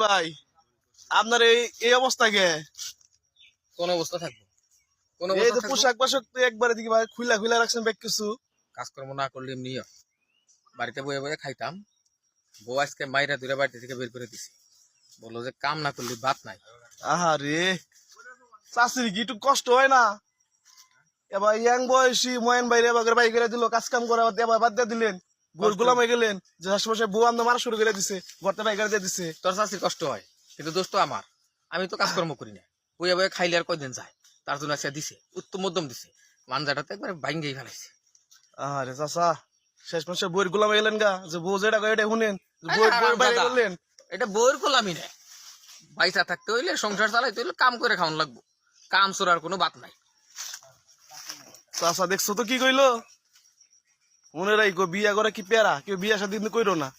ভাই আপনার এই অবস্থা কে? কোন অবস্থা থাকবো? কোন এই অবস্থা যে থাকবো? পোশাক পাশাক তো একবারে দিকে ভাই খুলা খুলা রাখছেন ব্যাগ কিছু। কাজকর্ম না করলে এমনি হয়। বাড়িতে বয়ে বয়ে খাইতাম। বউ আজকে মাইরা দূরে বাড়ি থেকে বের করে দিছে। বললো যে কাম না করলে ভাত নাই। আহারে চাষির কি একটু কষ্ট হয় না? এবার ইয়াং বয়সী ময়ন বাইরে এবার বাই করে দিল, কাজ কাম করা এবার বাদ দিয়ে দিলেন, গোল কষ্ট। গোলাম হয়ে গেলেন। যে আশেপাশে বউ আন্দো মারা শুরু করে দিছে, ঘরটা বাই করে দিয়ে দিছে। তোর চাষির কষ্ট হয়, কিন্তু দোষ তো আমার। আমি তো কাজকর্ম করি না। বয়ে বয়ে খাইলে আর কয়দিন যায়। তার জন্য আজকে দিছে, উত্তম মধ্যম দিছে। মানজাটাতে একবারে ভাঙ্গেই ফেলাইছে। আরে চাষা শেষ মাসে বইয়ের গোলাম হয়ে গেলেন গা, যে বউ যেটা কয় এটা শুনেন, আরে বইয়ের হারাম বাইরে দাদা। করলেন। এটা বউর গোলামি না। পয়সা থাকতে হইলে, সংসার চালাইতে হইলে কাম করে খাওয়ান লাগবো। কাম চোরার কোনো বাত নাই। চাষা দেখছো তো কি কইলো? মনে রাখো বিয়া করে কি পেয়ারা, কেউ বিয়া সাথে কইরো না।